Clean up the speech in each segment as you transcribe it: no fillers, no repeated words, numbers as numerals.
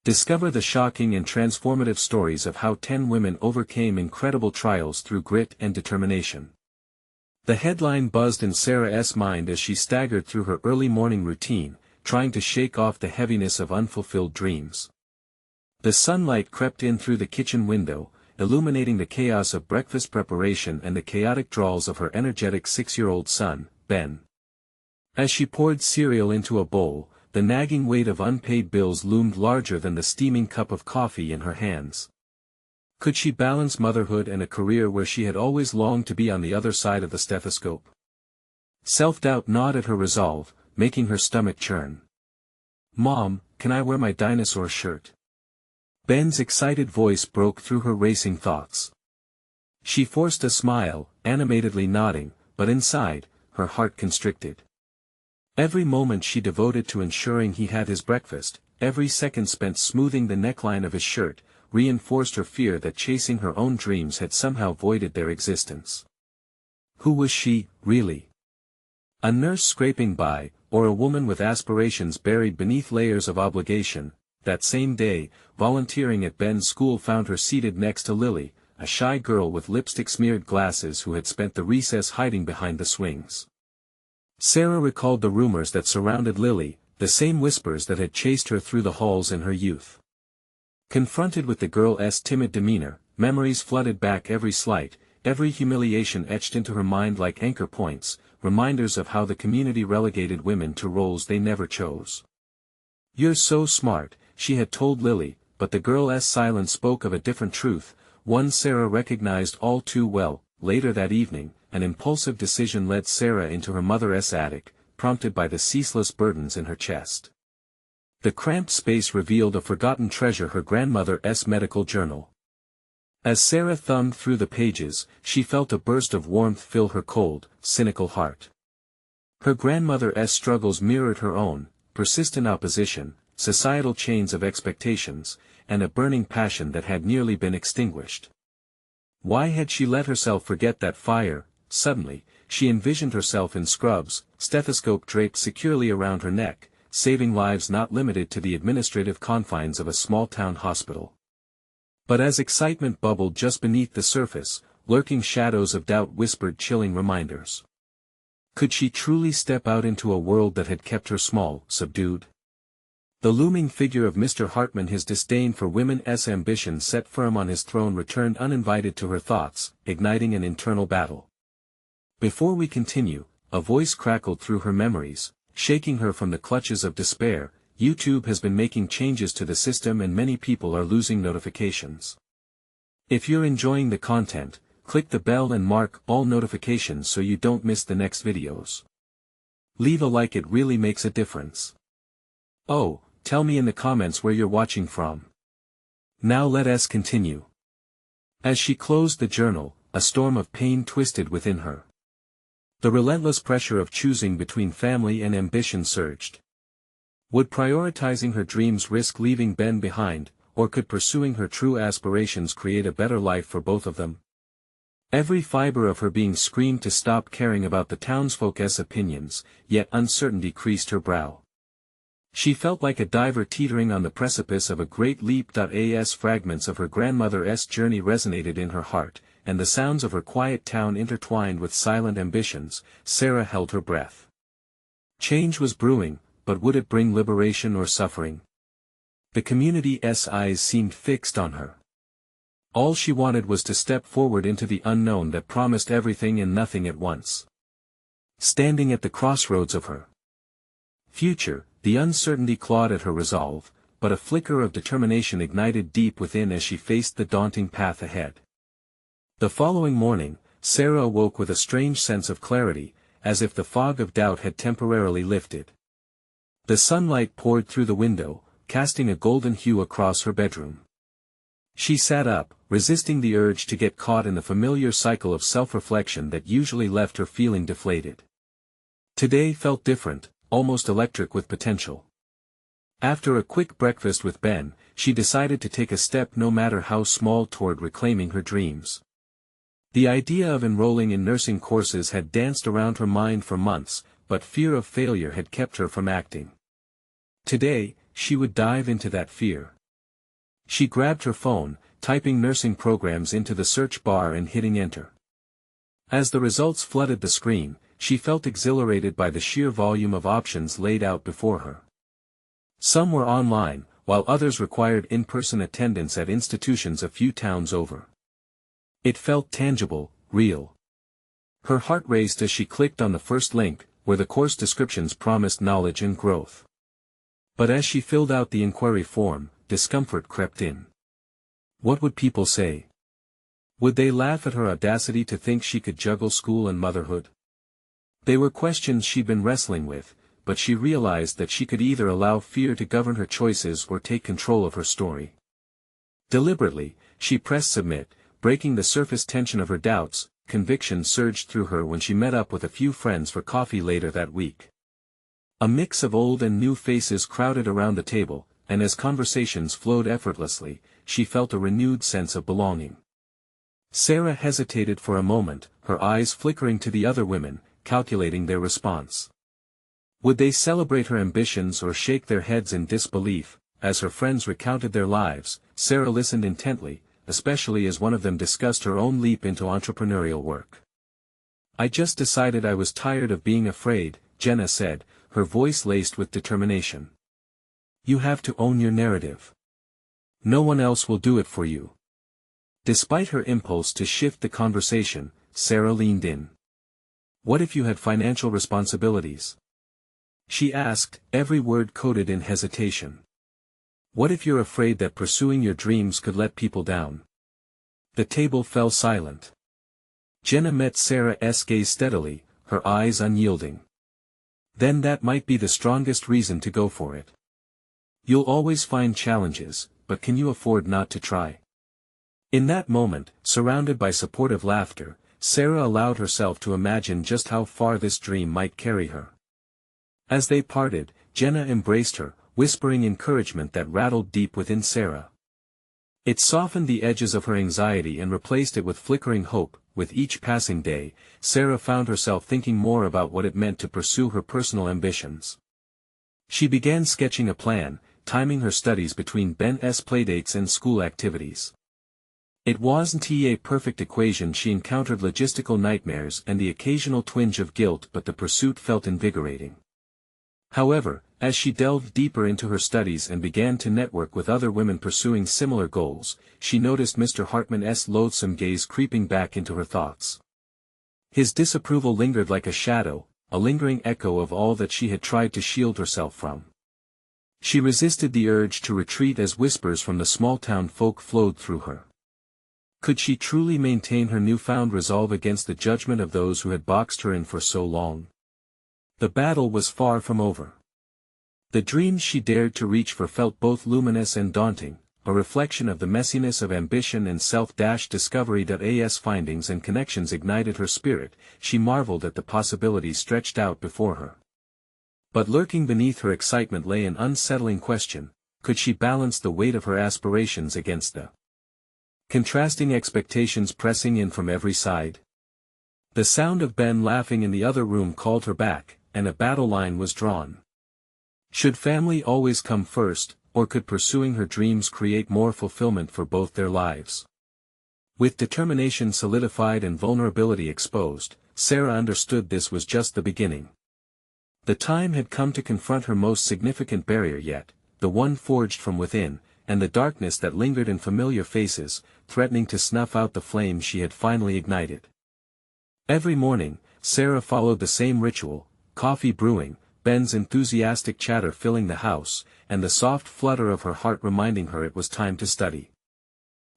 Discover the shocking and transformative stories of how 10 women overcame incredible trials through grit and determination. The headline buzzed in Sarah's mind as she staggered through her early morning routine, trying to shake off the heaviness of unfulfilled dreams. The sunlight crept in through the kitchen window, illuminating the chaos of breakfast preparation and the chaotic drawls of her energetic 6-year-old son, Ben. As she poured cereal into a bowl, the nagging weight of unpaid bills loomed larger than the steaming cup of coffee in her hands. Could she balance motherhood and a career where she had always longed to be on the other side of the stethoscope? Self-doubt gnawed at her resolve, making her stomach churn. "Mom, can I wear my dinosaur shirt?" Ben's excited voice broke through her racing thoughts. She forced a smile, animatedly nodding, but inside, her heart constricted. Every moment she devoted to ensuring he had his breakfast, every second spent smoothing the neckline of his shirt, reinforced her fear that chasing her own dreams had somehow voided their existence. Who was she, really? A nurse scraping by, or a woman with aspirations buried beneath layers of obligation? That same day, volunteering at Ben's school found her seated next to Lily, a shy girl with lipstick-smeared glasses who had spent the recess hiding behind the swings. Sarah recalled the rumors that surrounded Lily, the same whispers that had chased her through the halls in her youth. Confronted with the girl's timid demeanor, memories flooded back, every slight, every humiliation etched into her mind like anchor points, reminders of how the community relegated women to roles they never chose. "You're so smart," she had told Lily, but the girl's silence spoke of a different truth, one Sarah recognized all too well. Later that evening, an impulsive decision led Sarah into her mother's attic, prompted by the ceaseless burdens in her chest. The cramped space revealed a forgotten treasure, her grandmother's medical journal. As Sarah thumbed through the pages, she felt a burst of warmth fill her cold, cynical heart. Her grandmother's struggles mirrored her own: persistent opposition, societal chains of expectations, and a burning passion that had nearly been extinguished. Why had she let herself forget that fire? Suddenly, she envisioned herself in scrubs, stethoscope draped securely around her neck, saving lives not limited to the administrative confines of a small-town hospital. But as excitement bubbled just beneath the surface, lurking shadows of doubt whispered chilling reminders. Could she truly step out into a world that had kept her small, subdued? The looming figure of Mr. Hartman, his disdain for women's ambition set firm on his throne, returned uninvited to her thoughts, igniting an internal battle. Before we continue, a voice crackled through her memories, shaking her from the clutches of despair. YouTube has been making changes to the system and many people are losing notifications. If you're enjoying the content, click the bell and mark all notifications so you don't miss the next videos. Leave a like, it really makes a difference. Oh, tell me in the comments where you're watching from. Now let us continue. As she closed the journal, a storm of pain twisted within her. The relentless pressure of choosing between family and ambition surged. Would prioritizing her dreams risk leaving Ben behind, or could pursuing her true aspirations create a better life for both of them? Every fiber of her being screamed to stop caring about the townsfolk's opinions, yet uncertainty creased her brow. She felt like a diver teetering on the precipice of a great leap. As fragments of her grandmother's journey resonated in her heart, and the sounds of her quiet town intertwined with silent ambitions, Sarah held her breath. Change was brewing, but would it bring liberation or suffering? The community's eyes seemed fixed on her. All she wanted was to step forward into the unknown that promised everything and nothing at once. Standing at the crossroads of her future, the uncertainty clawed at her resolve, but a flicker of determination ignited deep within as she faced the daunting path ahead. The following morning, Sarah awoke with a strange sense of clarity, as if the fog of doubt had temporarily lifted. The sunlight poured through the window, casting a golden hue across her bedroom. She sat up, resisting the urge to get caught in the familiar cycle of self-reflection that usually left her feeling deflated. Today felt different, almost electric with potential. After a quick breakfast with Ben, she decided to take a step, no matter how small, toward reclaiming her dreams. The idea of enrolling in nursing courses had danced around her mind for months, but fear of failure had kept her from acting. Today, she would dive into that fear. She grabbed her phone, typing nursing programs into the search bar and hitting enter. As the results flooded the screen, she felt exhilarated by the sheer volume of options laid out before her. Some were online, while others required in-person attendance at institutions a few towns over. It felt tangible, real. Her heart raced as she clicked on the first link, where the course descriptions promised knowledge and growth. But as she filled out the inquiry form, discomfort crept in. What would people say? Would they laugh at her audacity to think she could juggle school and motherhood? They were questions she'd been wrestling with, but she realized that she could either allow fear to govern her choices or take control of her story. Deliberately, she pressed submit, breaking the surface tension of her doubts. Conviction surged through her when she met up with a few friends for coffee later that week. A mix of old and new faces crowded around the table, and as conversations flowed effortlessly, she felt a renewed sense of belonging. Sarah hesitated for a moment, her eyes flickering to the other women, calculating their response. Would they celebrate her ambitions or shake their heads in disbelief? As her friends recounted their lives, Sarah listened intently, especially as one of them discussed her own leap into entrepreneurial work. "I just decided I was tired of being afraid," Jenna said, her voice laced with determination. "You have to own your narrative. No one else will do it for you." Despite her impulse to shift the conversation, Sarah leaned in. "What if you had financial responsibilities?" she asked, every word coded in hesitation. "What if you're afraid that pursuing your dreams could let people down?" The table fell silent. Jenna met Sarah's gaze steadily, her eyes unyielding. "Then that might be the strongest reason to go for it. You'll always find challenges, but can you afford not to try?" In that moment, surrounded by supportive laughter, Sarah allowed herself to imagine just how far this dream might carry her. As they parted, Jenna embraced her, whispering encouragement that rattled deep within Sarah. It softened the edges of her anxiety and replaced it with flickering hope. With each passing day, Sarah found herself thinking more about what it meant to pursue her personal ambitions. She began sketching a plan, timing her studies between Ben's playdates and school activities. It wasn't a perfect equation. She encountered logistical nightmares and the occasional twinge of guilt, but the pursuit felt invigorating. However, as she delved deeper into her studies and began to network with other women pursuing similar goals, she noticed Mr. Hartman's loathsome gaze creeping back into her thoughts. His disapproval lingered like a shadow, a lingering echo of all that she had tried to shield herself from. She resisted the urge to retreat as whispers from the small-town folk flowed through her. Could she truly maintain her newfound resolve against the judgment of those who had boxed her in for so long? The battle was far from over. The dreams she dared to reach for felt both luminous and daunting, a reflection of the messiness of ambition and self-discovery.as findings and connections ignited her spirit. She marveled at the possibilities stretched out before her. But lurking beneath her excitement lay an unsettling question: could she balance the weight of her aspirations against the contrasting expectations pressing in from every side? The sound of Ben laughing in the other room called her back, and a battle line was drawn. Should family always come first, or could pursuing her dreams create more fulfillment for both their lives? With determination solidified and vulnerability exposed, Sarah understood this was just the beginning. The time had come to confront her most significant barrier yet, the one forged from within, and the darkness that lingered in familiar faces, threatening to snuff out the flame she had finally ignited. Every morning, Sarah followed the same ritual: coffee brewing, Ben's enthusiastic chatter filling the house, and the soft flutter of her heart reminding her it was time to study.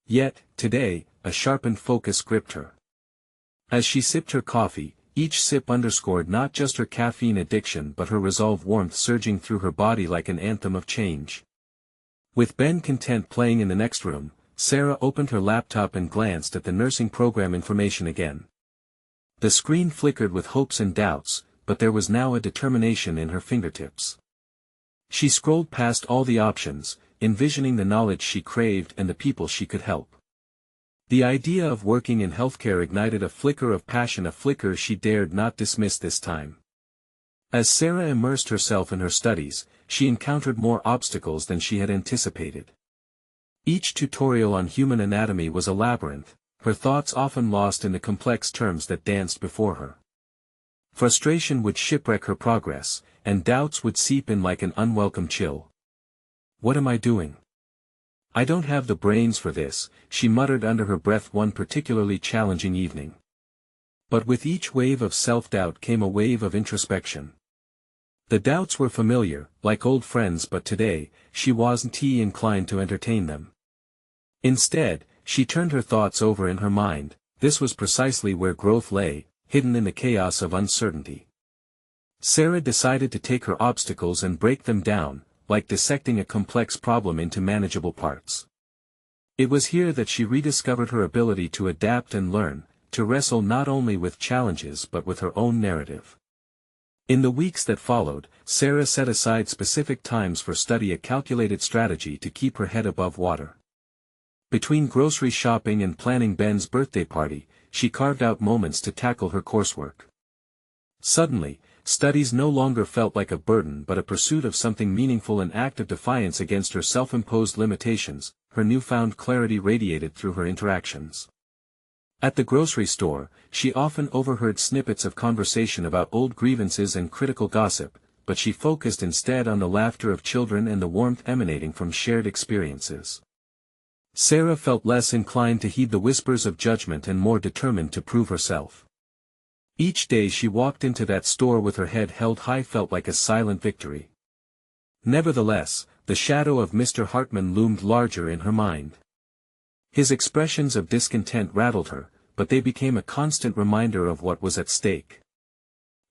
Yet, today, a sharpened focus gripped her. As she sipped her coffee, each sip underscored not just her caffeine addiction but her resolve, warmth surging through her body like an anthem of change. With Ben content playing in the next room, Sarah opened her laptop and glanced at the nursing program information again. The screen flickered with hopes and doubts, but there was now a determination in her fingertips. She scrolled past all the options, envisioning the knowledge she craved and the people she could help. The idea of working in healthcare ignited a flicker of passion, a flicker she dared not dismiss this time. As Sarah immersed herself in her studies, she encountered more obstacles than she had anticipated. Each tutorial on human anatomy was a labyrinth, her thoughts often lost in the complex terms that danced before her. Frustration would shipwreck her progress, and doubts would seep in like an unwelcome chill. "What am I doing? I don't have the brains for this," she muttered under her breath one particularly challenging evening. But with each wave of self-doubt came a wave of introspection. The doubts were familiar, like old friends, but today, she wasn't inclined to entertain them. Instead, she turned her thoughts over in her mind. This was precisely where growth lay, hidden in the chaos of uncertainty. Sarah decided to take her obstacles and break them down, like dissecting a complex problem into manageable parts. It was here that she rediscovered her ability to adapt and learn, to wrestle not only with challenges but with her own narrative. In the weeks that followed, Sarah set aside specific times for study, a calculated strategy to keep her head above water. Between grocery shopping and planning Ben's birthday party, she carved out moments to tackle her coursework. Suddenly, studies no longer felt like a burden but a pursuit of something meaningful, an act of defiance against her self-imposed limitations. Her newfound clarity radiated through her interactions. At the grocery store, she often overheard snippets of conversation about old grievances and critical gossip, but she focused instead on the laughter of children and the warmth emanating from shared experiences. Sarah felt less inclined to heed the whispers of judgment and more determined to prove herself. Each day she walked into that store with her head held high felt like a silent victory. Nevertheless, the shadow of Mr. Hartman loomed larger in her mind. His expressions of discontent rattled her, but they became a constant reminder of what was at stake.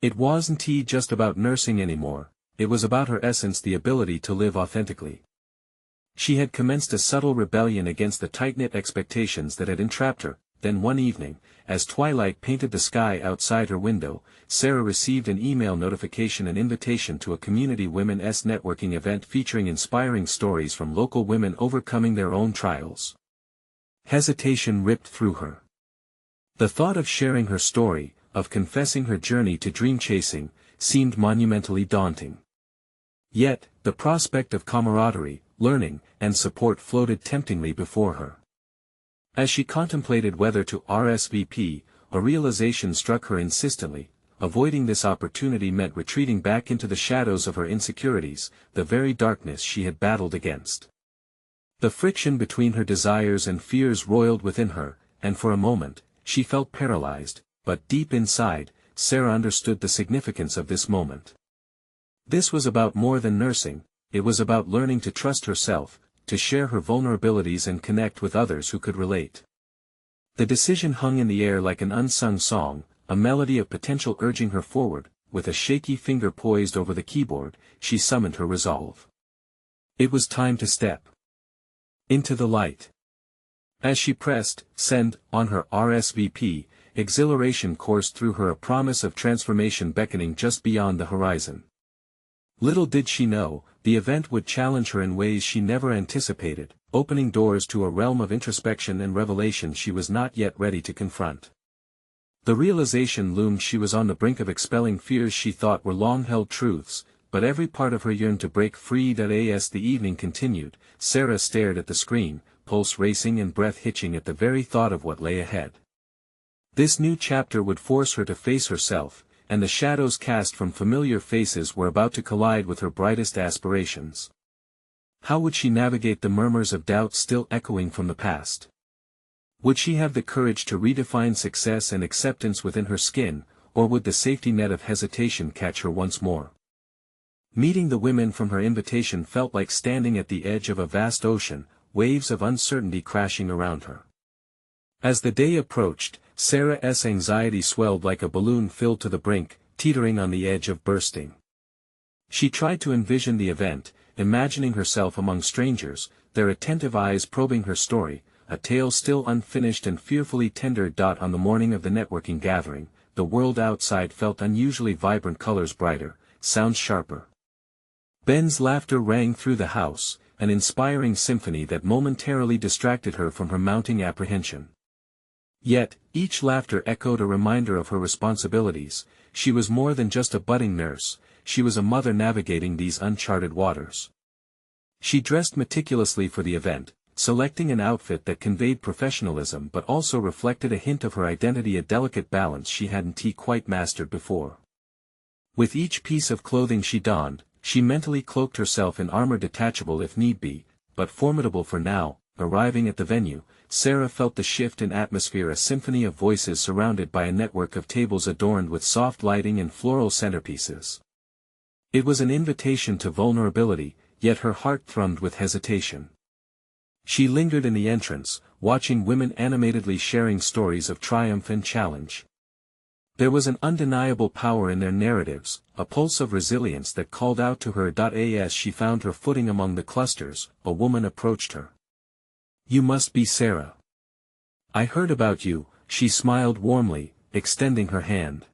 It wasn't just about nursing anymore, it was about her essence, the ability to live authentically. She had commenced a subtle rebellion against the tight-knit expectations that had entrapped her. Then one evening, as twilight painted the sky outside her window, Sarah received an email notification, an invitation to a community women's networking event featuring inspiring stories from local women overcoming their own trials. Hesitation ripped through her. The thought of sharing her story, of confessing her journey to dream chasing, seemed monumentally daunting. Yet, the prospect of camaraderie, learning, and support floated temptingly before her. As she contemplated whether to RSVP, a realization struck her insistently. Avoiding this opportunity meant retreating back into the shadows of her insecurities, the very darkness she had battled against. The friction between her desires and fears roiled within her, and for a moment, she felt paralyzed, but deep inside, Sarah understood the significance of this moment. This was about more than nursing, it was about learning to trust herself, to share her vulnerabilities and connect with others who could relate. The decision hung in the air like an unsung song, a melody of potential urging her forward. With a shaky finger poised over the keyboard, she summoned her resolve. It was time to step into the light. As she pressed send on her RSVP, exhilaration coursed through her, a promise of transformation beckoning just beyond the horizon. Little did she know, the event would challenge her in ways she never anticipated, opening doors to a realm of introspection and revelation she was not yet ready to confront. The realization loomed. She was on the brink of expelling fears she thought were long-held truths, but every part of her yearned to break free. As the evening continued, Sarah stared at the screen, pulse racing and breath hitching at the very thought of what lay ahead. This new chapter would force her to face herself, and the shadows cast from familiar faces were about to collide with her brightest aspirations. How would she navigate the murmurs of doubt still echoing from the past? Would she have the courage to redefine success and acceptance within her skin, or would the safety net of hesitation catch her once more? Meeting the women from her invitation felt like standing at the edge of a vast ocean, waves of uncertainty crashing around her. As the day approached, Sarah's anxiety swelled like a balloon filled to the brink, teetering on the edge of bursting. She tried to envision the event, imagining herself among strangers, their attentive eyes probing her story, a tale still unfinished and fearfully tender. On the morning of the networking gathering, the world outside felt unusually vibrant, colors brighter, sounds sharper. Ben's laughter rang through the house, an inspiring symphony that momentarily distracted her from her mounting apprehension. Yet, each laughter echoed a reminder of her responsibilities. She was more than just a budding nurse, she was a mother navigating these uncharted waters. She dressed meticulously for the event, selecting an outfit that conveyed professionalism but also reflected a hint of her identity, a delicate balance she hadn't quite mastered before. With each piece of clothing she donned, she mentally cloaked herself in armor detachable if need be, but formidable for now. Arriving at the venue, Sarah felt the shift in atmosphere, a symphony of voices surrounded by a network of tables adorned with soft lighting and floral centerpieces. It was an invitation to vulnerability, yet her heart thrummed with hesitation. She lingered in the entrance, watching women animatedly sharing stories of triumph and challenge. There was an undeniable power in their narratives, a pulse of resilience that called out to her. As she found her footing among the clusters, a woman approached her. "You must be Sarah. I heard about you," she smiled warmly, extending her hand.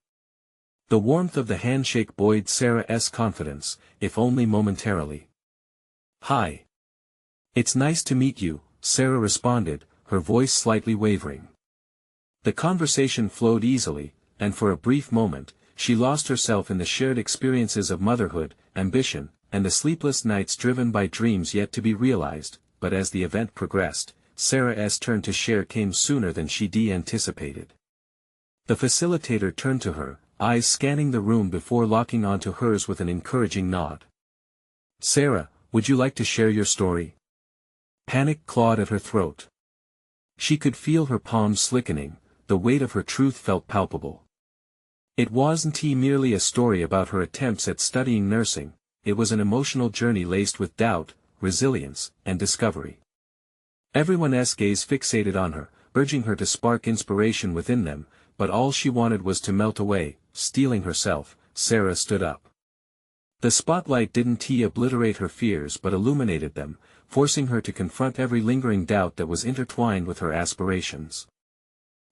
The warmth of the handshake buoyed Sarah's confidence, if only momentarily. "Hi. It's nice to meet you," Sarah responded, her voice slightly wavering. The conversation flowed easily, and for a brief moment, she lost herself in the shared experiences of motherhood, ambition, and the sleepless nights driven by dreams yet to be realized. But as the event progressed, Sarah's turn to share came sooner than she'd anticipated. The facilitator turned to her, eyes scanning the room before locking onto hers with an encouraging nod. "Sarah, would you like to share your story?" Panic clawed at her throat. She could feel her palms slickening, the weight of her truth felt palpable. It wasn't merely a story about her attempts at studying nursing, it was an emotional journey laced with doubt, resilience, and discovery. Everyone's gaze fixated on her, urging her to spark inspiration within them, but all she wanted was to melt away. Steeling herself, Sarah stood up. The spotlight didn't obliterate her fears but illuminated them, forcing her to confront every lingering doubt that was intertwined with her aspirations.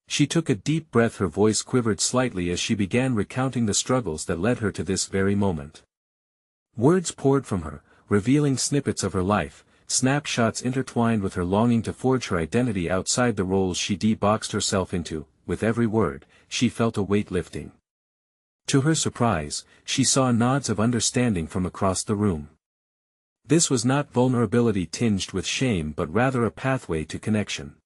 She took a deep breath, her voice quivered slightly as she began recounting the struggles that led her to this very moment. Words poured from her, revealing snippets of her life, snapshots intertwined with her longing to forge her identity outside the roles she'd boxed herself into. With every word, she felt a weight lifting. To her surprise, she saw nods of understanding from across the room. This was not vulnerability tinged with shame but rather a pathway to connection.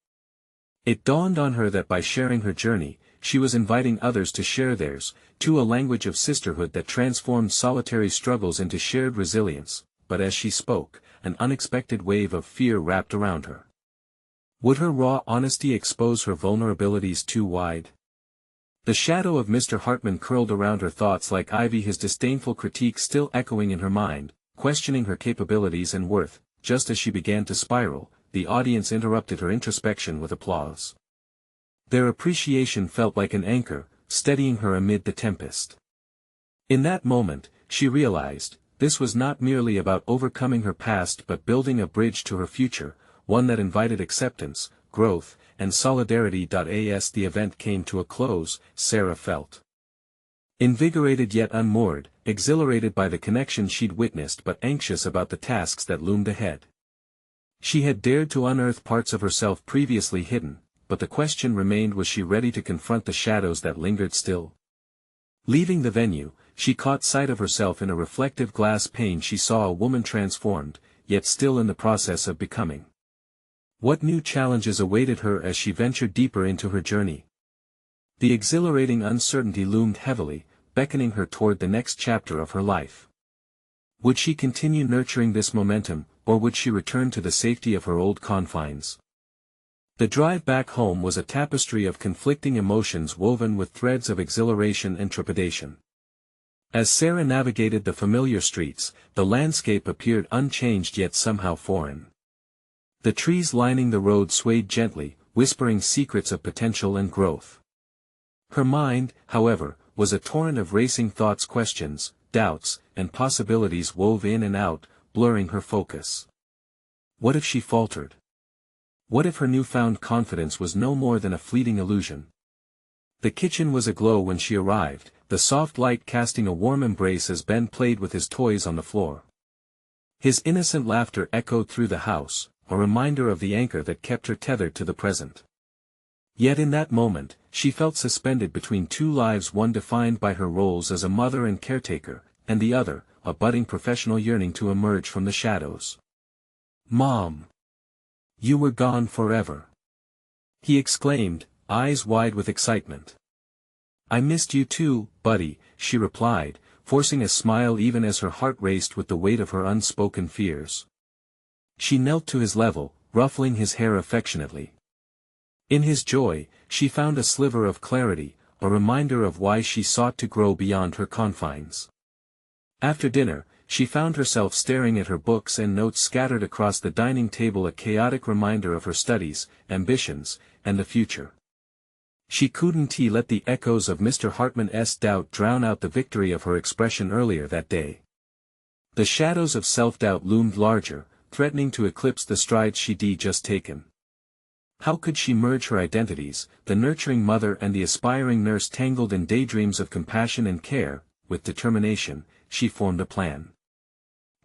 It dawned on her that by sharing her journey, she was inviting others to share theirs, to a language of sisterhood that transformed solitary struggles into shared resilience. But as she spoke, an unexpected wave of fear wrapped around her. Would her raw honesty expose her vulnerabilities too wide? The shadow of Mr. Hartman curled around her thoughts like ivy, his disdainful critique still echoing in her mind, questioning her capabilities and worth. Just as she began to spiral, the audience interrupted her introspection with applause. Their appreciation felt like an anchor, steadying her amid the tempest. In that moment, she realized, this was not merely about overcoming her past but building a bridge to her future, one that invited acceptance, growth, and solidarity. As the event came to a close, Sarah felt invigorated yet unmoored, exhilarated by the connection she'd witnessed but anxious about the tasks that loomed ahead. She had dared to unearth parts of herself previously hidden, but the question remained, was she ready to confront the shadows that lingered still? Leaving the venue, she caught sight of herself in a reflective glass pane. She saw a woman transformed, yet still in the process of becoming. What new challenges awaited her as she ventured deeper into her journey? The exhilarating uncertainty loomed heavily, beckoning her toward the next chapter of her life. Would she continue nurturing this momentum, or would she return to the safety of her old confines? The drive back home was a tapestry of conflicting emotions woven with threads of exhilaration and trepidation. As Sarah navigated the familiar streets, the landscape appeared unchanged yet somehow foreign. The trees lining the road swayed gently, whispering secrets of potential and growth. Her mind, however, was a torrent of racing thoughts, questions, doubts, and possibilities wove in and out, blurring her focus. What if she faltered? What if her newfound confidence was no more than a fleeting illusion? The kitchen was aglow when she arrived, the soft light casting a warm embrace as Ben played with his toys on the floor. His innocent laughter echoed through the house, a reminder of the anchor that kept her tethered to the present. Yet in that moment, she felt suspended between two lives, one defined by her roles as a mother and caretaker, and the other, a budding professional yearning to emerge from the shadows. "Mom! You were gone forever," he exclaimed, eyes wide with excitement. "I missed you too, buddy," she replied, forcing a smile even as her heart raced with the weight of her unspoken fears. She knelt to his level, ruffling his hair affectionately. In his joy, she found a sliver of clarity, a reminder of why she sought to grow beyond her confines. After dinner, she found herself staring at her books and notes scattered across the dining table, a chaotic reminder of her studies, ambitions, and the future. She couldn't let the echoes of Mr. Hartman's doubt drown out the victory of her expression earlier that day. The shadows of self-doubt loomed larger, threatening to eclipse the strides she'd just taken. How could she merge her identities, the nurturing mother and the aspiring nurse tangled in daydreams of compassion and care? With determination, she formed a plan.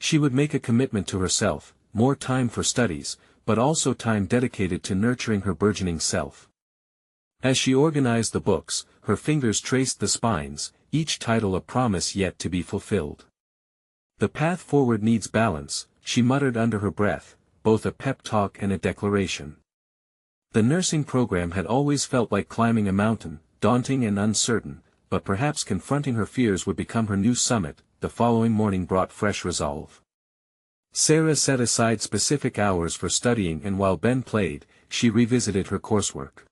She would make a commitment to herself, more time for studies, but also time dedicated to nurturing her burgeoning self. As she organized the books, her fingers traced the spines, each title a promise yet to be fulfilled. "The path forward needs balance," she muttered under her breath, both a pep talk and a declaration. The nursing program had always felt like climbing a mountain, daunting and uncertain, but perhaps confronting her fears would become her new summit. The following morning brought fresh resolve. Sarah set aside specific hours for studying, and while Ben played, she revisited her coursework.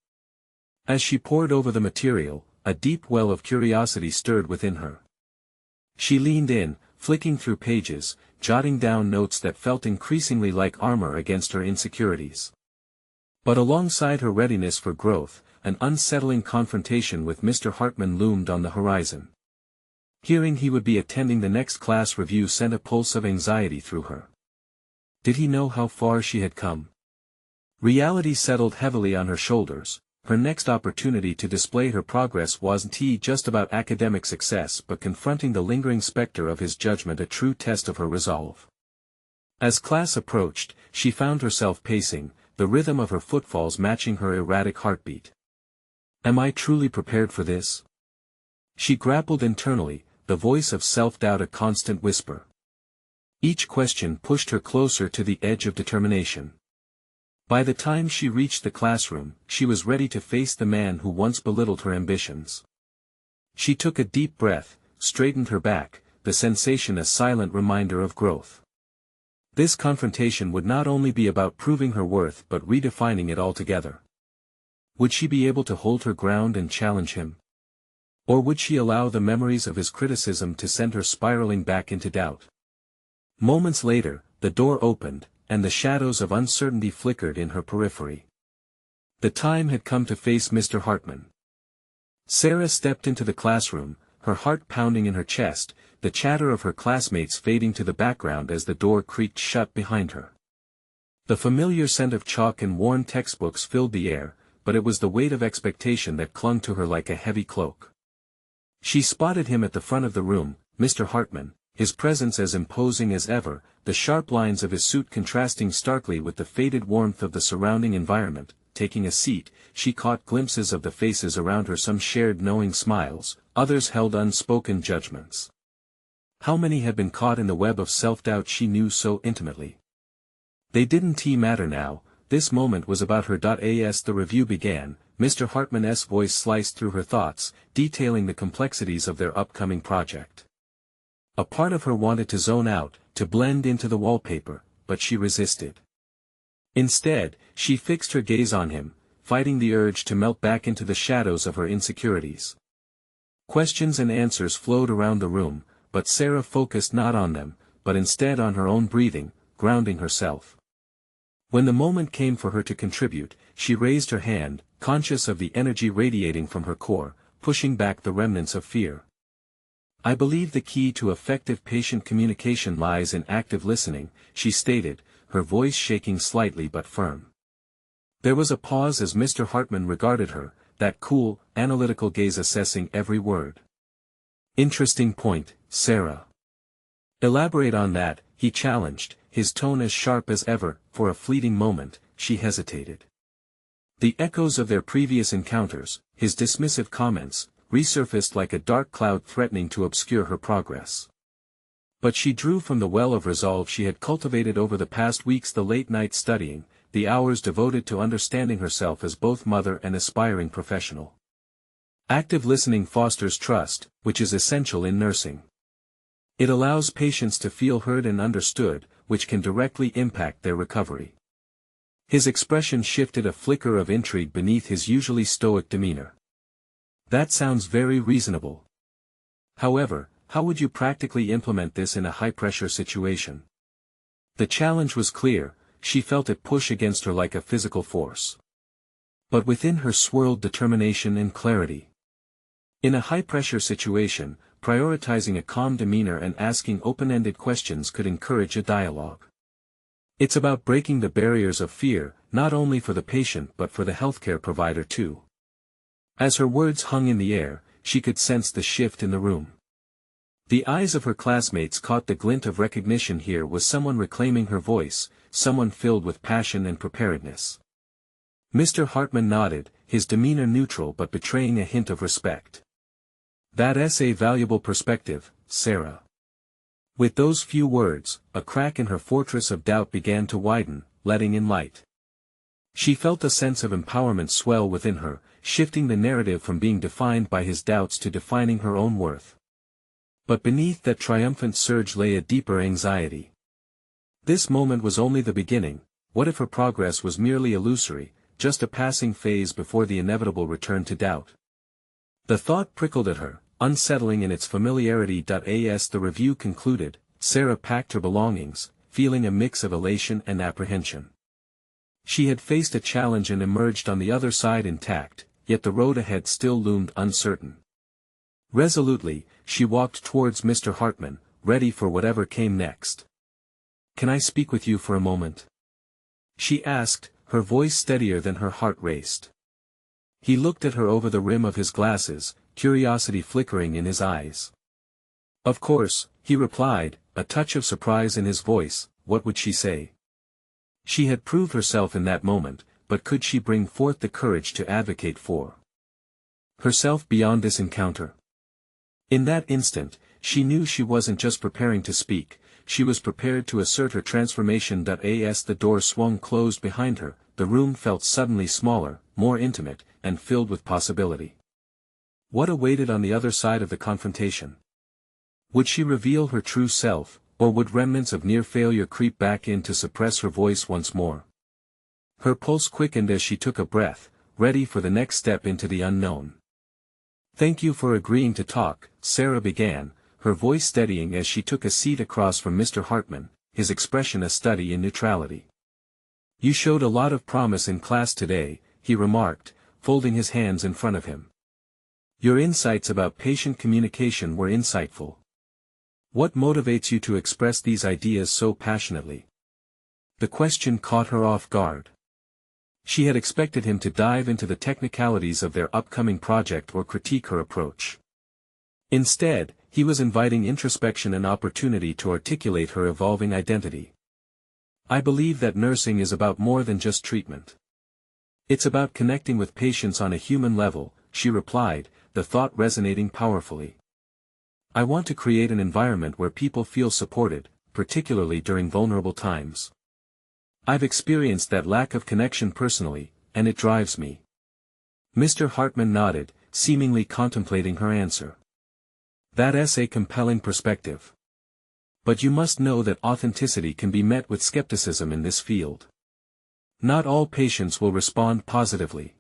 As she pored over the material, a deep well of curiosity stirred within her. She leaned in, flicking through pages, jotting down notes that felt increasingly like armor against her insecurities. But alongside her readiness for growth, an unsettling confrontation with Mr. Hartman loomed on the horizon. Hearing he would be attending the next class review sent a pulse of anxiety through her. Did he know how far she had come? Reality settled heavily on her shoulders. Her next opportunity to display her progress wasn't just about academic success, but confronting the lingering specter of his judgment, a true test of her resolve. As class approached, she found herself pacing, the rhythm of her footfalls matching her erratic heartbeat. Am I truly prepared for this? She grappled internally, the voice of self-doubt a constant whisper. Each question pushed her closer to the edge of determination. By the time she reached the classroom, she was ready to face the man who once belittled her ambitions. She took a deep breath, straightened her back, the sensation a silent reminder of growth. This confrontation would not only be about proving her worth but redefining it altogether. Would she be able to hold her ground and challenge him? Or would she allow the memories of his criticism to send her spiraling back into doubt? Moments later, the door opened, and the shadows of uncertainty flickered in her periphery. The time had come to face Mr. Hartman. Sarah stepped into the classroom, her heart pounding in her chest, the chatter of her classmates fading to the background as the door creaked shut behind her. The familiar scent of chalk and worn textbooks filled the air, but it was the weight of expectation that clung to her like a heavy cloak. She spotted him at the front of the room, Mr. Hartman, his presence as imposing as ever, the sharp lines of his suit contrasting starkly with the faded warmth of the surrounding environment. Taking a seat, she caught glimpses of the faces around her, some shared knowing smiles, others held unspoken judgments. How many had been caught in the web of self-doubt she knew so intimately? They didn't matter now, this moment was about her. As the review began, Mr. Hartman's voice sliced through her thoughts, detailing the complexities of their upcoming project. A part of her wanted to zone out, to blend into the wallpaper, but she resisted. Instead, she fixed her gaze on him, fighting the urge to melt back into the shadows of her insecurities. Questions and answers flowed around the room, but Sarah focused not on them, but instead on her own breathing, grounding herself. When the moment came for her to contribute, she raised her hand, conscious of the energy radiating from her core, pushing back the remnants of fear. I believe the key to effective patient communication lies in active listening, she stated, her voice shaking slightly but firm. There was a pause as Mr. Hartman regarded her, that cool, analytical gaze assessing every word. Interesting point, Sarah. Elaborate on that, he challenged, his tone as sharp as ever. For a fleeting moment, she hesitated. The echoes of their previous encounters, his dismissive comments, resurfaced like a dark cloud threatening to obscure her progress. But she drew from the well of resolve she had cultivated over the past weeks, the late night studying, the hours devoted to understanding herself as both mother and aspiring professional. Active listening fosters trust, which is essential in nursing. It allows patients to feel heard and understood, which can directly impact their recovery. His expression shifted a flicker of intrigue beneath his usually stoic demeanor. That sounds very reasonable. However, how would you practically implement this in a high-pressure situation? The challenge was clear, she felt it push against her like a physical force. But within her swirled determination and clarity. In a high-pressure situation, prioritizing a calm demeanor and asking open-ended questions could encourage a dialogue. It's about breaking the barriers of fear, not only for the patient but for the healthcare provider too. As her words hung in the air, she could sense the shift in the room. The eyes of her classmates caught the glint of recognition. Here was someone reclaiming her voice, someone filled with passion and preparedness. Mr. Hartman nodded, his demeanor neutral but betraying a hint of respect. That's a valuable perspective, Sarah. With those few words, a crack in her fortress of doubt began to widen, letting in light. She felt a sense of empowerment swell within her, shifting the narrative from being defined by his doubts to defining her own worth. But beneath that triumphant surge lay a deeper anxiety. This moment was only the beginning. What if her progress was merely illusory, just a passing phase before the inevitable return to doubt? The thought prickled at her, unsettling in its familiarity. As the review concluded, Sarah packed her belongings, feeling a mix of elation and apprehension. She had faced a challenge and emerged on the other side intact, yet the road ahead still loomed uncertain. Resolutely, she walked towards Mr. Hartman, ready for whatever came next. "Can I speak with you for a moment?" she asked, her voice steadier than her heart raced. He looked at her over the rim of his glasses, curiosity flickering in his eyes. "Of course," he replied, a touch of surprise in his voice. What would she say? She had proved herself in that moment, but could she bring forth the courage to advocate for herself beyond this encounter? In that instant, she knew she wasn't just preparing to speak, she was prepared to assert her transformation. As the door swung closed behind her, the room felt suddenly smaller, more intimate, and filled with possibility. What awaited on the other side of the confrontation? Would she reveal her true self, or would remnants of near failure creep back in to suppress her voice once more? Her pulse quickened as she took a breath, ready for the next step into the unknown. "Thank you for agreeing to talk," Sarah began, her voice steadying as she took a seat across from Mr. Hartman, his expression a study in neutrality. "You showed a lot of promise in class today," he remarked, folding his hands in front of him. "Your insights about patient communication were insightful. What motivates you to express these ideas so passionately?" The question caught her off guard. She had expected him to dive into the technicalities of their upcoming project or critique her approach. Instead, he was inviting introspection and opportunity to articulate her evolving identity. "I believe that nursing is about more than just treatment. It's about connecting with patients on a human level," she replied, the thought resonating powerfully. "I want to create an environment where people feel supported, particularly during vulnerable times. I've experienced that lack of connection personally, and it drives me." Mr. Hartman nodded, seemingly contemplating her answer. "That's a compelling perspective. But you must know that authenticity can be met with skepticism in this field. Not all patients will respond positively."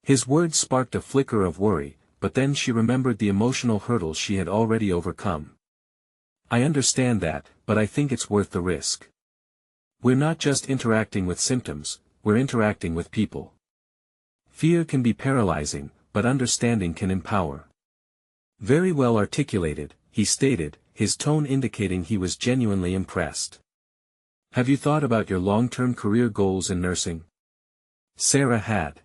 His words sparked a flicker of worry, but then she remembered the emotional hurdles she had already overcome. "I understand that, but I think it's worth the risk. We're not just interacting with symptoms, we're interacting with people. Fear can be paralyzing, but understanding can empower." "Very well articulated," he stated, his tone indicating he was genuinely impressed. "Have you thought about your long-term career goals in nursing?" Sarah had.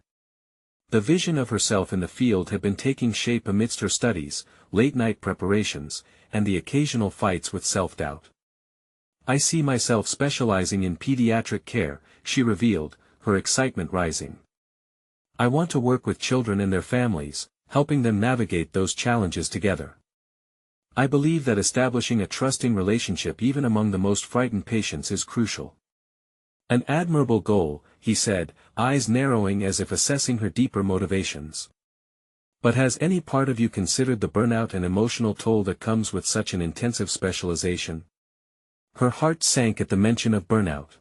The vision of herself in the field had been taking shape amidst her studies, late-night preparations, and the occasional fights with self-doubt. "I see myself specializing in pediatric care," she revealed, her excitement rising. "I want to work with children and their families, helping them navigate those challenges together. I believe that establishing a trusting relationship even among the most frightened patients is crucial." An admirable goal, he said, eyes narrowing as if assessing her deeper motivations. But has any part of you considered the burnout and emotional toll that comes with such an intensive specialization? Her heart sank at the mention of burnout.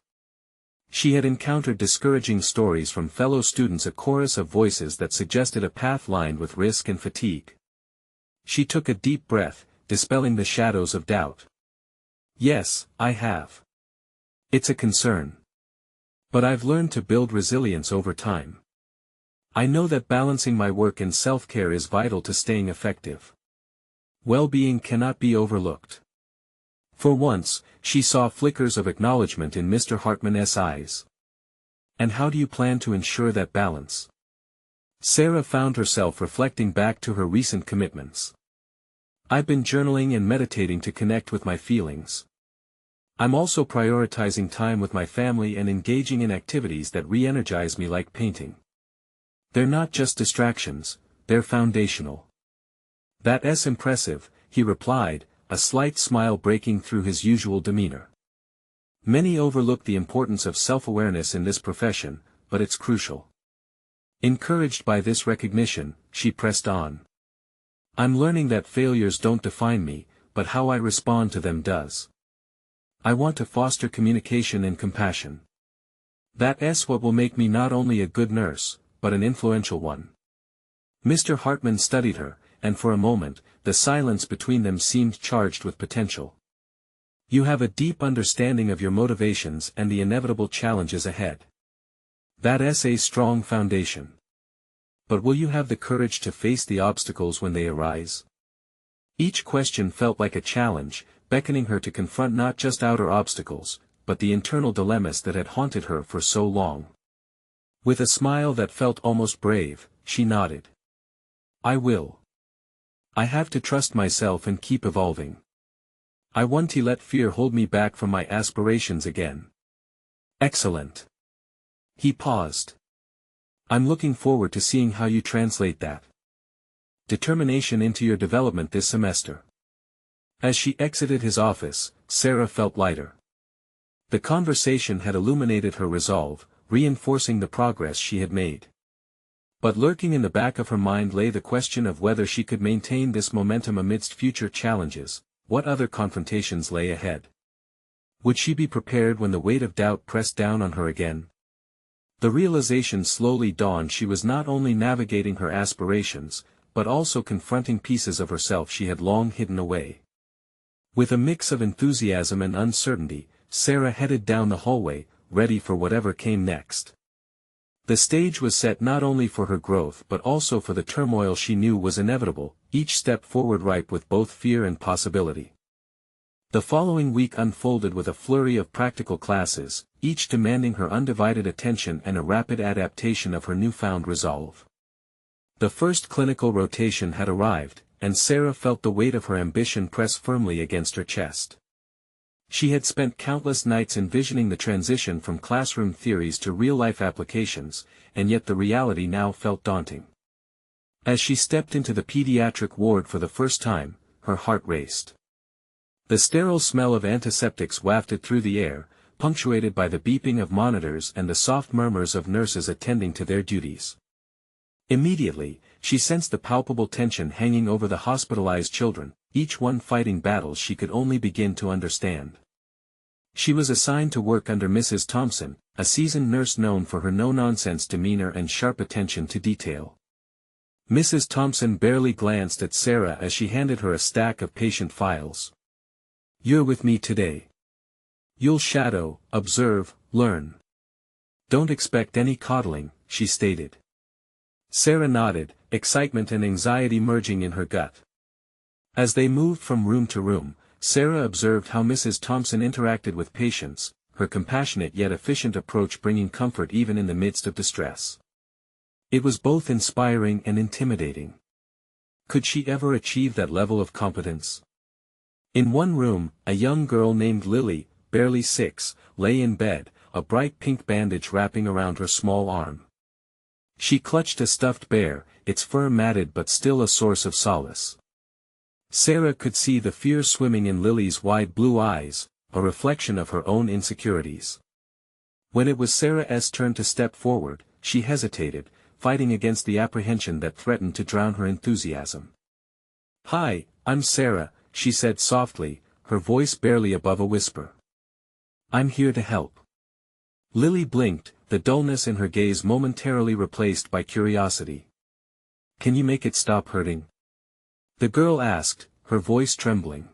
She had encountered discouraging stories from fellow students, a chorus of voices that suggested a path lined with risk and fatigue. She took a deep breath, dispelling the shadows of doubt. Yes, I have. It's a concern. But I've learned to build resilience over time. I know that balancing my work and self-care is vital to staying effective. Well-being cannot be overlooked. For once, she saw flickers of acknowledgement in Mr. Hartman's eyes. And how do you plan to ensure that balance? Sarah found herself reflecting back to her recent commitments. I've been journaling and meditating to connect with my feelings. I'm also prioritizing time with my family and engaging in activities that re-energize me, like painting. They're not just distractions, they're foundational. That's impressive, he replied, a slight smile breaking through his usual demeanor. Many overlook the importance of self-awareness in this profession, but it's crucial. Encouraged by this recognition, she pressed on. I'm learning that failures don't define me, but how I respond to them does. I want to foster communication and compassion. That's what will make me not only a good nurse, but an influential one. Mr. Hartman studied her, and for a moment, the silence between them seemed charged with potential. You have a deep understanding of your motivations and the inevitable challenges ahead. That's a strong foundation. But will you have the courage to face the obstacles when they arise? Each question felt like a challenge, beckoning her to confront not just outer obstacles, but the internal dilemmas that had haunted her for so long. With a smile that felt almost brave, she nodded. I will. I have to trust myself and keep evolving. I won't let fear hold me back from my aspirations again. Excellent. He paused. I'm looking forward to seeing how you translate that determination into your development this semester. As she exited his office, Sarah felt lighter. The conversation had illuminated her resolve, reinforcing the progress she had made. But lurking in the back of her mind lay the question of whether she could maintain this momentum amidst future challenges. What other confrontations lay ahead? Would she be prepared when the weight of doubt pressed down on her again? The realization slowly dawned: she was not only navigating her aspirations, but also confronting pieces of herself she had long hidden away. With a mix of enthusiasm and uncertainty, Sarah headed down the hallway, ready for whatever came next. The stage was set not only for her growth but also for the turmoil she knew was inevitable, each step forward ripe with both fear and possibility. The following week unfolded with a flurry of practical classes, each demanding her undivided attention and a rapid adaptation of her newfound resolve. The first clinical rotation had arrived, and Sarah felt the weight of her ambition press firmly against her chest. She had spent countless nights envisioning the transition from classroom theories to real-life applications, and yet the reality now felt daunting. As she stepped into the pediatric ward for the first time, her heart raced. The sterile smell of antiseptics wafted through the air, punctuated by the beeping of monitors and the soft murmurs of nurses attending to their duties. Immediately, she sensed the palpable tension hanging over the hospitalized children, each one fighting battles she could only begin to understand. She was assigned to work under Mrs. Thompson, a seasoned nurse known for her no-nonsense demeanor and sharp attention to detail. Mrs. Thompson barely glanced at Sarah as she handed her a stack of patient files. "You're with me today. You'll shadow, observe, learn. Don't expect any coddling," she stated. Sarah nodded, excitement and anxiety merging in her gut. As they moved from room to room, Sarah observed how Mrs. Thompson interacted with patients, her compassionate yet efficient approach bringing comfort even in the midst of distress. It was both inspiring and intimidating. Could she ever achieve that level of competence? In one room, a young girl named Lily, barely 6, lay in bed, a bright pink bandage wrapping around her small arm. She clutched a stuffed bear, its fur matted but still a source of solace. Sarah could see the fear swimming in Lily's wide blue eyes, a reflection of her own insecurities. When it was Sarah's turn to step forward, she hesitated, fighting against the apprehension that threatened to drown her enthusiasm. "Hi, I'm Sarah," she said softly, her voice barely above a whisper. "I'm here to help." Lily blinked, the dullness in her gaze momentarily replaced by curiosity. "Can you make it stop hurting?" the girl asked, her voice trembling.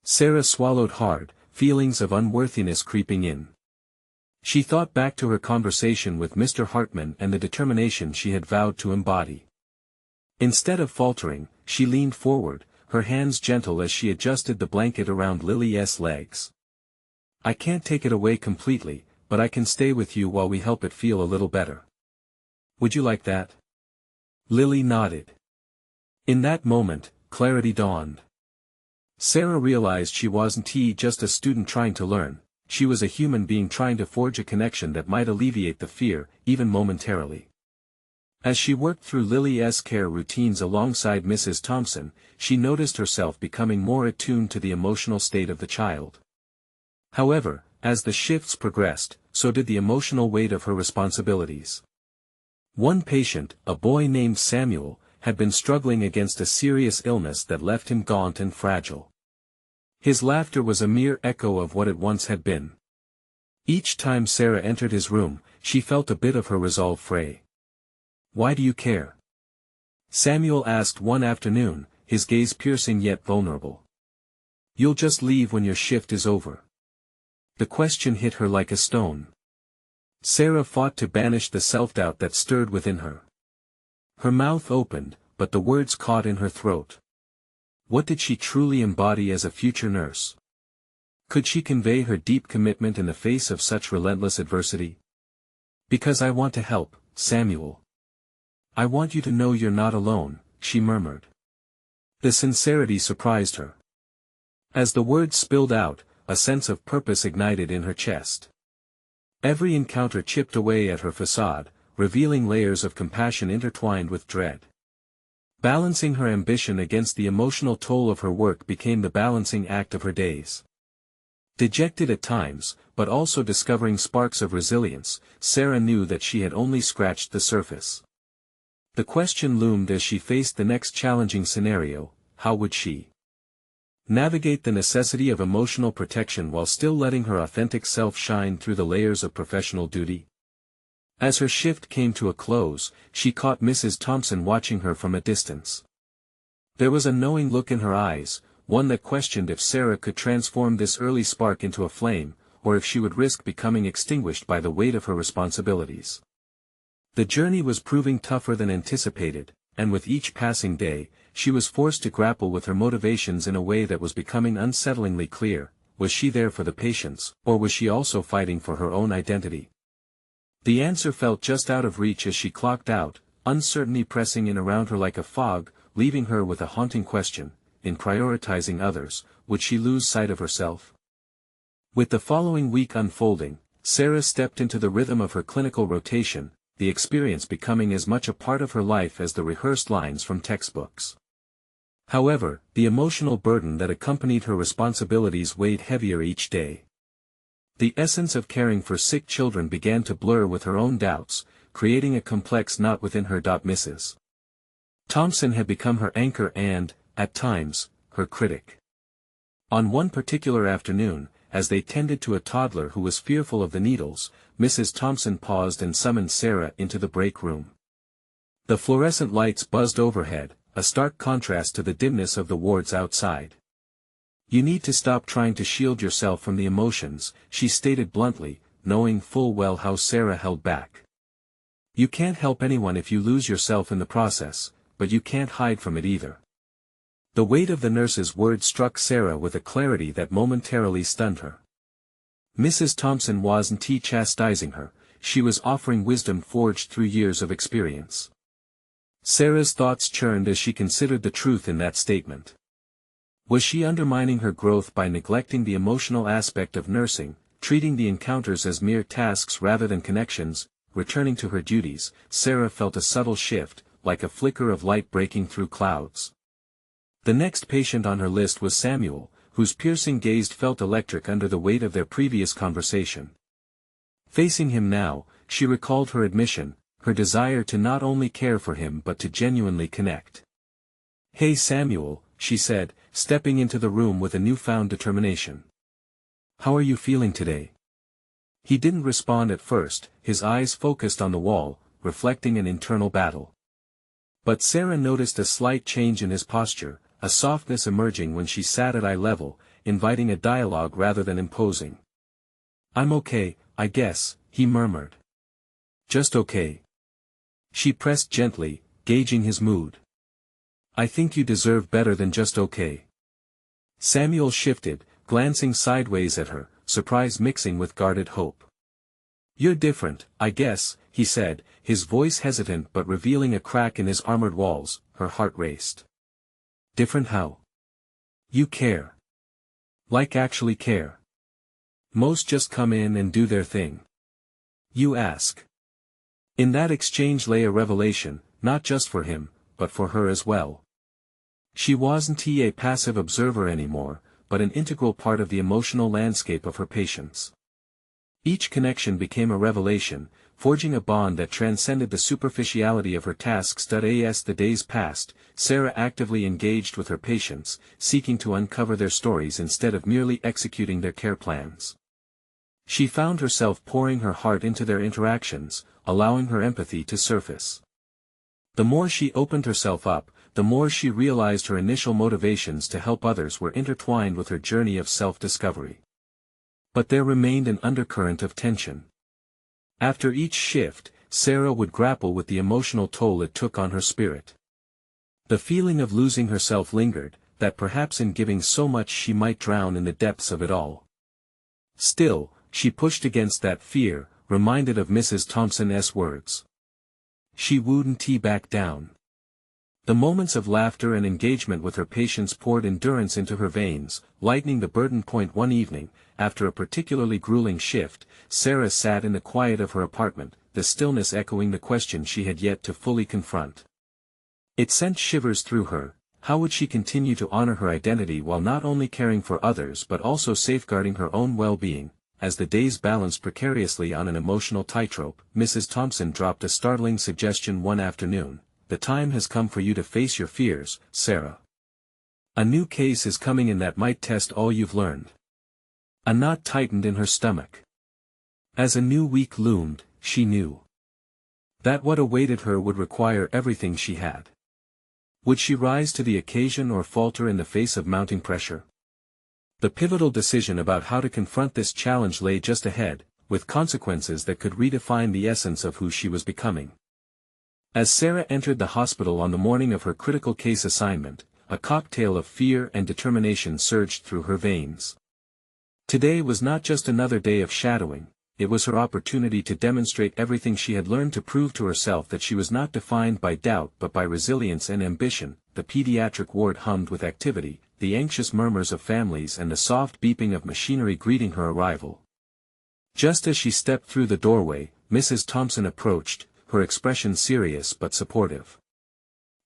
Sarah swallowed hard, feelings of unworthiness creeping in. She thought back to her conversation with Mr. Hartman and the determination she had vowed to embody. Instead of faltering, she leaned forward, her hands gentle as she adjusted the blanket around Lily's legs. "I can't take it away completely, but I can stay with you while we help it feel a little better. Would you like that?" Lily nodded. In that moment, clarity dawned. Sarah realized she wasn't just a student trying to learn, she was a human being trying to forge a connection that might alleviate the fear, even momentarily. As she worked through Lily's care routines alongside Mrs. Thompson, she noticed herself becoming more attuned to the emotional state of the child. However, as the shifts progressed, so did the emotional weight of her responsibilities. One patient, a boy named Samuel, had been struggling against a serious illness that left him gaunt and fragile. His laughter was a mere echo of what it once had been. Each time Sarah entered his room, she felt a bit of her resolve fray. "Why do you care?" Samuel asked one afternoon, his gaze piercing yet vulnerable. "You'll just leave when your shift is over." The question hit her like a stone. Sarah fought to banish the self-doubt that stirred within her. Her mouth opened, but the words caught in her throat. What did she truly embody as a future nurse? Could she convey her deep commitment in the face of such relentless adversity? "Because I want to help, Samuel. I want you to know you're not alone," she murmured. The sincerity surprised her. As the words spilled out, a sense of purpose ignited in her chest. Every encounter chipped away at her facade, revealing layers of compassion intertwined with dread. Balancing her ambition against the emotional toll of her work became the balancing act of her days. Dejected at times, but also discovering sparks of resilience, Sarah knew that she had only scratched the surface. The question loomed as she faced the next challenging scenario: how would she navigate the necessity of emotional protection while still letting her authentic self shine through the layers of professional duty? As her shift came to a close, she caught Mrs. Thompson watching her from a distance. There was a knowing look in her eyes, one that questioned if Sarah could transform this early spark into a flame, or if she would risk becoming extinguished by the weight of her responsibilities. The journey was proving tougher than anticipated, and with each passing day, she was forced to grapple with her motivations in a way that was becoming unsettlingly clear. Was she there for the patients, or was she also fighting for her own identity? The answer felt just out of reach as she clocked out, uncertainty pressing in around her like a fog, leaving her with a haunting question: in prioritizing others, would she lose sight of herself? With the following week unfolding, Sarah stepped into the rhythm of her clinical rotation, the experience becoming as much a part of her life as the rehearsed lines from textbooks. However, the emotional burden that accompanied her responsibilities weighed heavier each day. The essence of caring for sick children began to blur with her own doubts, creating a complex knot within her. Mrs. Thompson had become her anchor and, at times, her critic. On one particular afternoon, as they tended to a toddler who was fearful of the needles, Mrs. Thompson paused and summoned Sarah into the break room. The fluorescent lights buzzed overhead, a stark contrast to the dimness of the wards outside. "You need to stop trying to shield yourself from the emotions," she stated bluntly, knowing full well how Sarah held back. "You can't help anyone if you lose yourself in the process, but you can't hide from it either." The weight of the nurse's words struck Sarah with a clarity that momentarily stunned her. Mrs. Thompson wasn't chastising her, she was offering wisdom forged through years of experience. Sarah's thoughts churned as she considered the truth in that statement. Was she undermining her growth by neglecting the emotional aspect of nursing, treating the encounters as mere tasks rather than connections? Returning to her duties, Sarah felt a subtle shift, like a flicker of light breaking through clouds. The next patient on her list was Samuel, whose piercing gaze felt electric under the weight of their previous conversation. Facing him now, she recalled her admission, her desire to not only care for him but to genuinely connect. "Hey Samuel," she said, stepping into the room with a newfound determination. "How are you feeling today?" He didn't respond at first, his eyes focused on the wall, reflecting an internal battle. But Sarah noticed a slight change in his posture, a softness emerging when she sat at eye level, inviting a dialogue rather than imposing. "I'm okay, I guess," he murmured. "Just okay." She pressed gently, gauging his mood. "I think you deserve better than just okay." Samuel shifted, glancing sideways at her, surprise mixing with guarded hope. "You're different, I guess," he said, his voice hesitant but revealing a crack in his armored walls. Her heart raced. "Different how?" "You care." "Like actually care?" "Most just come in and do their thing." "You ask." In that exchange lay a revelation, not just for him, but for her as well. She wasn't a passive observer anymore, but an integral part of the emotional landscape of her patients. Each connection became a revelation, forging a bond that transcended the superficiality of her tasks. As the days passed, Sarah actively engaged with her patients, seeking to uncover their stories instead of merely executing their care plans. She found herself pouring her heart into their interactions, allowing her empathy to surface. The more she opened herself up, the more she realized her initial motivations to help others were intertwined with her journey of self-discovery. But there remained an undercurrent of tension. After each shift, Sarah would grapple with the emotional toll it took on her spirit. The feeling of losing herself lingered, that perhaps in giving so much she might drown in the depths of it all. Still, she pushed against that fear, reminded of Mrs. Thompson's words. She wouldn't back down. The moments of laughter and engagement with her patients poured endurance into her veins, lightening the burden. One evening, after a particularly grueling shift, Sarah sat in the quiet of her apartment, the stillness echoing the question she had yet to fully confront. It sent shivers through her. How would she continue to honor her identity while not only caring for others but also safeguarding her own well-being? As the days balanced precariously on an emotional tightrope, Mrs. Thompson dropped a startling suggestion one afternoon. "The time has come for you to face your fears, Sarah. A new case is coming in that might test all you've learned." A knot tightened in her stomach. As a new week loomed, she knew that what awaited her would require everything she had. Would she rise to the occasion or falter in the face of mounting pressure? The pivotal decision about how to confront this challenge lay just ahead, with consequences that could redefine the essence of who she was becoming. As Sarah entered the hospital on the morning of her critical case assignment, a cocktail of fear and determination surged through her veins. Today was not just another day of shadowing, it was her opportunity to demonstrate everything she had learned, to prove to herself that she was not defined by doubt but by resilience and ambition. The pediatric ward hummed with activity, the anxious murmurs of families and the soft beeping of machinery greeting her arrival. Just as she stepped through the doorway, Mrs. Thompson approached, her expression serious but supportive.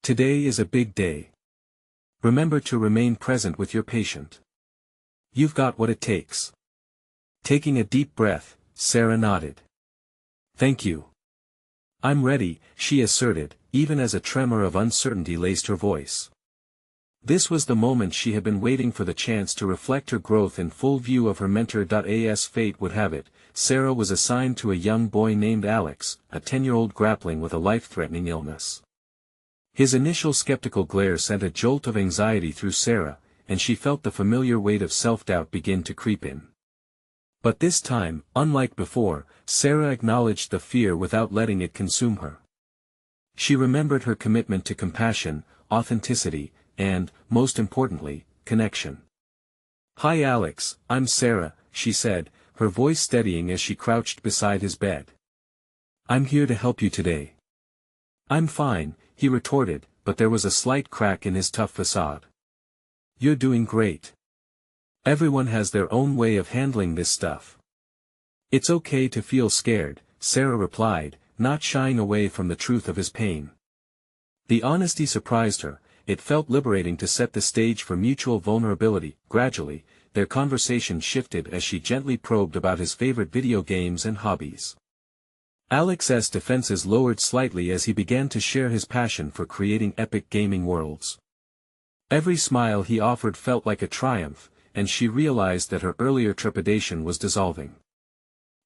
"Today is a big day. Remember to remain present with your patient. You've got what it takes." Taking a deep breath, Sarah nodded. "Thank you. I'm ready," she asserted, even as a tremor of uncertainty laced her voice. This was the moment she had been waiting for, the chance to reflect her growth in full view of her mentor. As fate would have it, Sarah was assigned to a young boy named Alex, a 10-year-old grappling with a life-threatening illness. His initial skeptical glare sent a jolt of anxiety through Sarah, and she felt the familiar weight of self-doubt begin to creep in. But this time, unlike before, Sarah acknowledged the fear without letting it consume her. She remembered her commitment to compassion, authenticity, and, most importantly, connection. "Hi Alex, I'm Sarah," she said, her voice steadying as she crouched beside his bed. "I'm here to help you today." "I'm fine," he retorted, but there was a slight crack in his tough facade. "You're doing great. Everyone has their own way of handling this stuff." "It's okay to feel scared," Sarah replied, not shying away from the truth of his pain. The honesty surprised her. It felt liberating to set the stage for mutual vulnerability. Gradually, their conversation shifted as she gently probed about his favorite video games and hobbies. Alex's defenses lowered slightly as he began to share his passion for creating epic gaming worlds. Every smile he offered felt like a triumph, and she realized that her earlier trepidation was dissolving.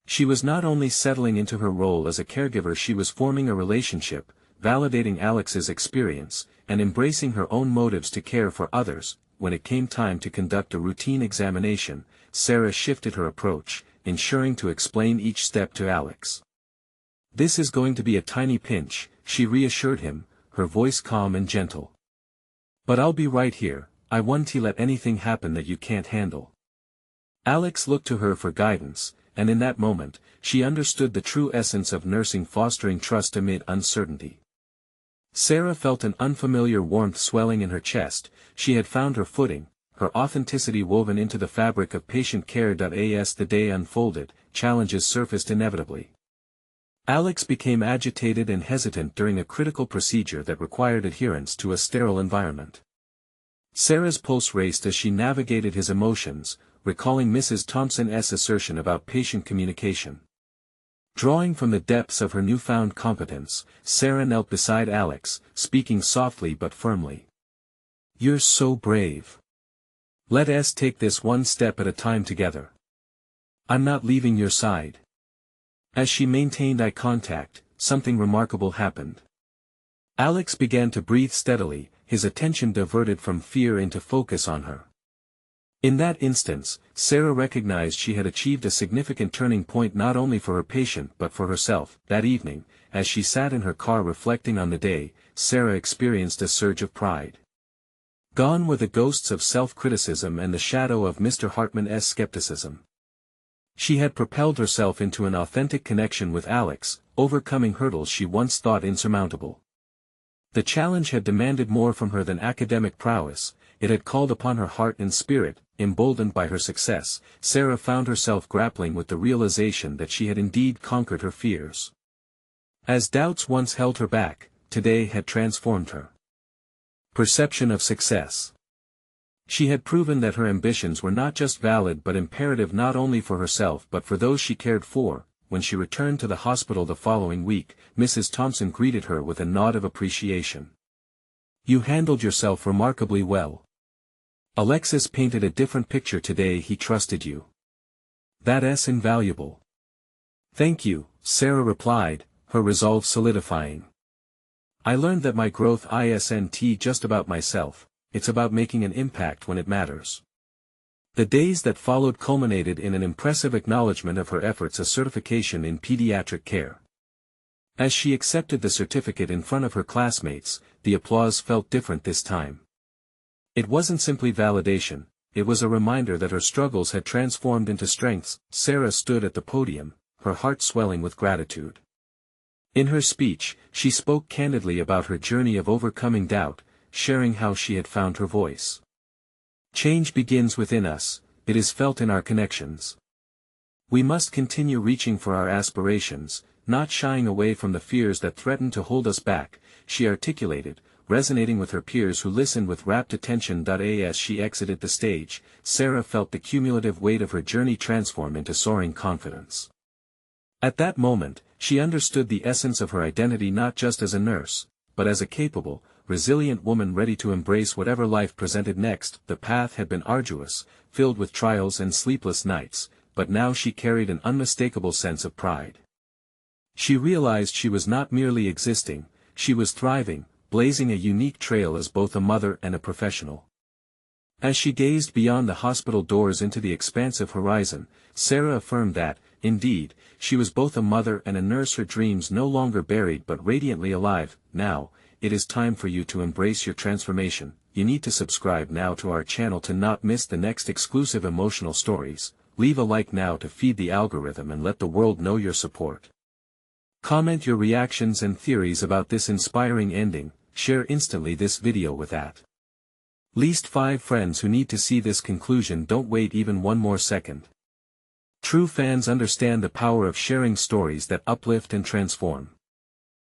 She was not only settling into her role as a caregiver, she was forming a relationship, validating Alex's experience, and embracing her own motives to care for others. When it came time to conduct a routine examination, Sarah shifted her approach, ensuring to explain each step to Alex. "This is going to be a tiny pinch," she reassured him, her voice calm and gentle. "But I'll be right here, I won't let anything happen that you can't handle." Alex looked to her for guidance, and in that moment, she understood the true essence of nursing, fostering trust amid uncertainty. Sarah felt an unfamiliar warmth swelling in her chest. She had found her footing, her authenticity woven into the fabric of patient care. As the day unfolded, challenges surfaced inevitably. Alex became agitated and hesitant during a critical procedure that required adherence to a sterile environment. Sarah's pulse raced as she navigated his emotions, recalling Mrs. Thompson's assertion about patient communication. Drawing from the depths of her newfound competence, Sarah knelt beside Alex, speaking softly but firmly. "You're so brave. Let us take this one step at a time together. I'm not leaving your side." As she maintained eye contact, something remarkable happened. Alex began to breathe steadily, his attention diverted from fear into focus on her. In that instance, Sarah recognized she had achieved a significant turning point not only for her patient but for herself. That evening, as she sat in her car reflecting on the day, Sarah experienced a surge of pride. Gone were the ghosts of self-criticism and the shadow of Mr. Hartman's skepticism. She had propelled herself into an authentic connection with Alex, overcoming hurdles she once thought insurmountable. The challenge had demanded more from her than academic prowess. It had called upon her heart and spirit. Emboldened by her success, Sarah found herself grappling with the realization that she had indeed conquered her fears. As doubts once held her back, today had transformed her perception of success. She had proven that her ambitions were not just valid but imperative not only for herself but for those she cared for. When she returned to the hospital the following week, Mrs. Thompson greeted her with a nod of appreciation. "You handled yourself remarkably well. Alexis painted a different picture today. He trusted you. That's invaluable." "Thank you," Sarah replied, her resolve solidifying. "I learned that my growth isn't just about myself, it's about making an impact when it matters." The days that followed culminated in an impressive acknowledgement of her efforts, a certification in pediatric care. As she accepted the certificate in front of her classmates, the applause felt different this time. It wasn't simply validation, it was a reminder that her struggles had transformed into strengths. Sarah stood at the podium, her heart swelling with gratitude. In her speech, she spoke candidly about her journey of overcoming doubt, sharing how she had found her voice. "Change begins within us, it is felt in our connections. We must continue reaching for our aspirations, not shying away from the fears that threaten to hold us back," she articulated, resonating with her peers who listened with rapt attention. As she exited the stage, Sarah felt the cumulative weight of her journey transform into soaring confidence. At that moment, she understood the essence of her identity not just as a nurse, but as a capable, resilient woman ready to embrace whatever life presented next. The path had been arduous, filled with trials and sleepless nights, but now she carried an unmistakable sense of pride. She realized she was not merely existing, she was thriving, blazing a unique trail as both a mother and a professional. As she gazed beyond the hospital doors into the expansive horizon, Sarah affirmed that, indeed, she was both a mother and a nurse, her dreams no longer buried but radiantly alive. Now, it is time for you to embrace your transformation. You need to subscribe now to our channel to not miss the next exclusive emotional stories. Leave a like now to feed the algorithm and let the world know your support. Comment your reactions and theories about this inspiring ending. Share instantly this video with at least 5 friends who need to see this conclusion. Don't wait even one more second. True fans understand the power of sharing stories that uplift and transform.